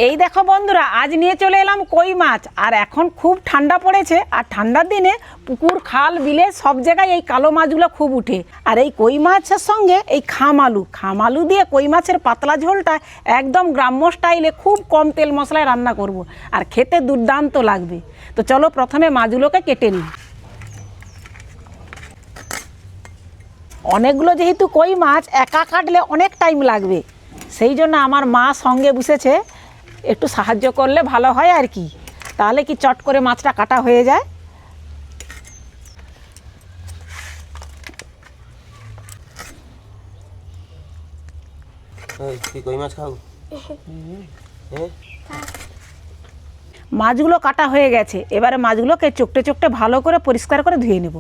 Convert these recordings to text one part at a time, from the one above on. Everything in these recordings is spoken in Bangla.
এই দেখো বন্ধুরা, আজ নিয়ে চলে এলাম কই মাছ। আর এখন খুব ঠান্ডা পড়েছে, আর ঠান্ডার দিনে পুকুর খাল বিলে সব জায়গায় এই কালো মাছগুলো খুব উঠে। আর এই কই মাছের সঙ্গে এই খামালু দিয়ে কই মাছের পাতলা ঝোলটা একদম গ্রাম্য স্টাইলে খুব কম তেল মশলায় রান্না করব। আর খেতে দুর্দান্ত লাগবে। তো চলো প্রথমে মাছগুলোকে কেটে নিই। অনেকগুলো যেহেতু কই মাছ একা কাটলে অনেক টাইম লাগবে, সেই জন্য আমার মা সঙ্গে বসেছে, একটু সাহায্য করলে ভালো হয় আর কি। তাহলে কি চট করে মাছটা কাটা হয়ে যায়। মাছগুলো কাটা হয়ে গেছে, এবারে মাছগুলোকে চোখটে চোখটে ভালো করে পরিষ্কার করে ধুয়ে নেব।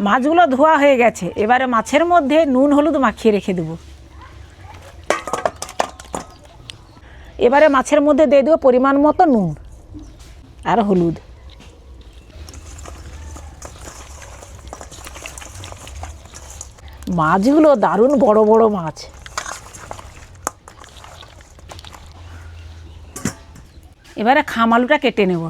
মাছগুলো ধোয়া হয়ে গেছে, এবারে মাছের মধ্যে নুন হলুদ মাখিয়ে রেখে দেব। এবারে মাছের মধ্যে দিয়ে দেবো পরিমাণ মতো নুন আর হলুদ। মাছগুলো দারুণ বড় বড় মাছ। এবারে খামালুটা কেটে নেব।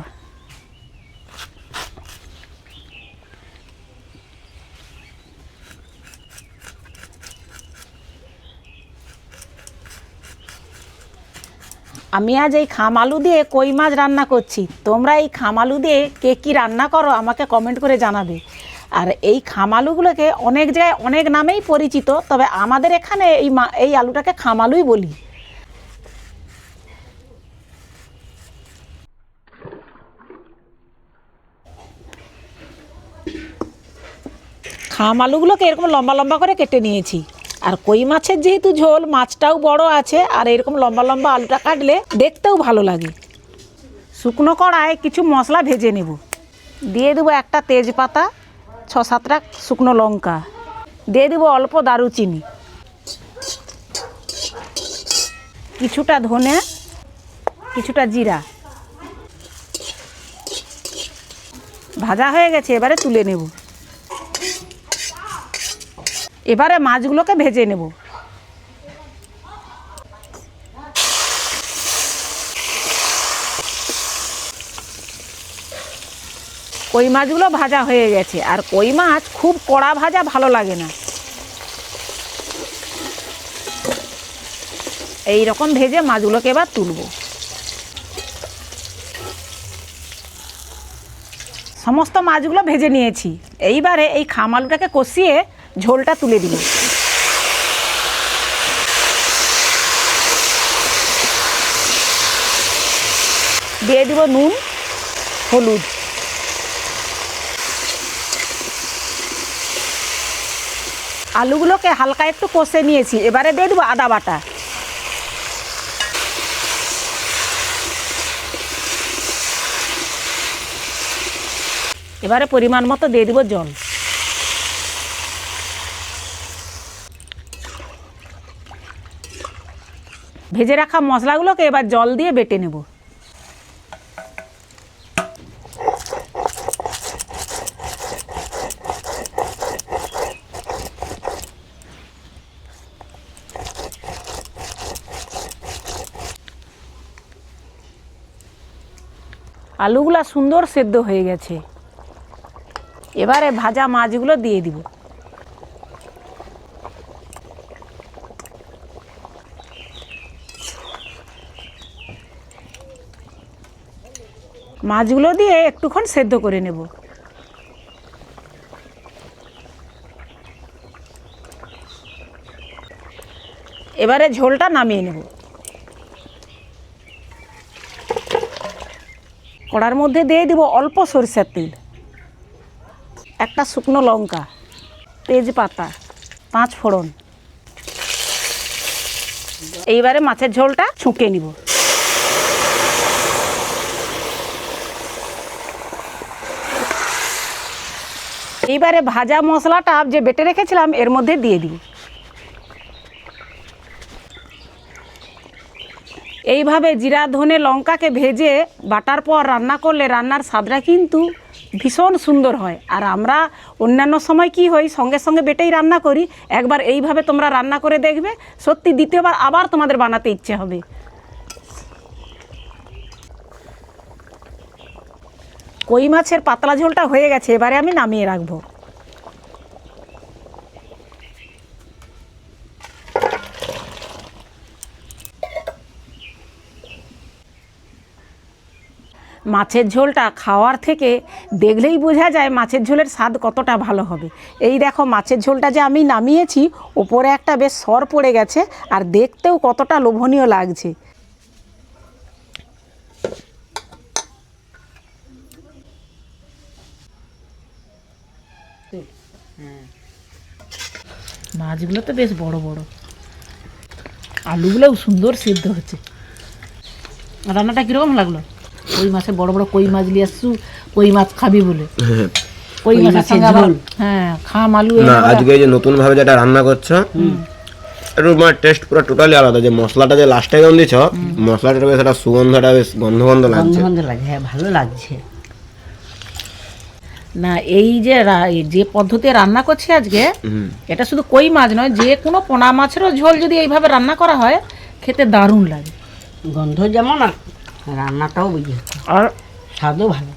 আমি আজ এই খামালু দিয়ে কই মাছ রান্না করছি। তোমরা এই খামালু দিয়ে কে কী রান্না করো আমাকে কমেন্ট করে জানাবে। আর এই খামালুগুলোকে অনেক জায়গায় অনেক নামেই পরিচিত, তবে আমাদের এখানে এই আলুটাকে খামালুই বলি। খামালুগুলোকে এরকম লম্বা লম্বা করে কেটে নিয়েছি। আর কই মাছের যেহেতু ঝোল, মাছটাও বড় আছে, আর এরকম লম্বা লম্বা আলুটা কাটলে দেখতেও ভালো লাগে। শুকনো কড়ায় কিছু মশলা ভেজে নেব। দিয়ে দেবো একটা তেজপাতা, 6-7টা শুকনো লঙ্কা, দিয়ে দেবো অল্প দারুচিনি, কিছুটা ধনে, কিছুটা জিরা। ভাজা হয়ে গেছে, এবারে তুলে নেব। এবারে মাছগুলোকে ভেজে নেব। কই মাছগুলো ভাজা হয়ে গেছে। আর কই মাছ খুব কড়া ভাজা ভালো লাগে না, এই রকম ভেজে মাছগুলোকে এবার তুলব। সমস্ত মাছগুলো ভেজে নিয়েছি। এইবারে এই খামালুটাকে কষিয়ে ঝোলটা তুলে দিই। দিয়ে দিব নুন, হলুদ, আলুগুলোকে হালকা একটু কষে নিয়েছি। এবারে দিয়ে দেবো আদা বাটা, এবারে পরিমাণ মতো দিয়ে দিব জল। ভেজে রাখা মশলাগুলোকে এবার জল দিয়ে বেটে নেব। আলুগুলা সুন্দর সেদ্ধ হয়ে গেছে, এবারে ভাজা মাছগুলো দিয়ে দিব। মাছগুলো দিয়ে একটুক্ষণ সেদ্ধ করে নেব। এবারে ঝোলটা নামিয়ে নেব। কড়ার মধ্যে দিয়ে দিব অল্প সরষের তেল, একটা শুকনো লঙ্কা, তেজপাতা, 5 ফোড়ন। এইবারে মাছের ঝোলটা ছুঁকে নিব। এইবারে ভাজা মশলাটা যে বেটে রেখেছিলাম এর মধ্যে দিয়ে দিব। এইভাবে জিরা ধনে লঙ্কাকে ভেজে বাটার পর রান্না করলে রান্নার স্বাদটা কিন্তু ভীষণ সুন্দর হয়। আর আমরা অন্যান্য সময় কি হয় সঙ্গে সঙ্গে বেটেই রান্না করি, একবার এইভাবে তোমরা রান্না করে দেখবে, সত্যি দ্বিতীয়বার আবার তোমাদের বানাতে ইচ্ছে হবে। কই মাছের পাতলা ঝোলটা হয়ে গেছে, এবারে আমি নামিয়ে রাখবো। মাছের ঝোলটা খাওয়ার থেকে দেখলেই বোঝা যায় মাছের ঝোলের স্বাদ কতটা ভালো হবে। এই দেখো মাছের ঝোলটা যে আমি নামিয়েছি, ওপরে একটা বেশ সর পড়ে গেছে আর দেখতেও কতটা লোভনীয় লাগছে। মাছগুলো তো বেশ বড় বড়, আলুগুলোও সুন্দর সিদ্ধ হচ্ছে। রান্নাটা কীরকম লাগলো? কই মাছের বড় বড় কই মাছ নিয়ে আসছু, কই মাছ খাবি বলে। কই মাছের সঙ্গে আবার হ্যাঁ খাম আলু। না আজকে যে নতুন ভাবে যেটা রান্না করছো একটু মানে টেস্ট পুরো টোটালি আলাদা। যে মশলাটা যে লাস্টে যখন দিছ, মশলাটা বেশ একটা সুগন্ধটা বেশ গন্ধ গন্ধ লাগছে। হ্যাঁ ভালো লাগছে। না এই যে যে পদ্ধতি রান্না করছি আজকে, এটা শুধু কই মাছ নয়, যে কোনো পোনা মাছেরও ঝোল যদি এইভাবে রান্না করা হয় খেতে দারুণ লাগে। গন্ধ যেমন আর রান্নাটাও বুঝে, আর স্বাদও ভালো।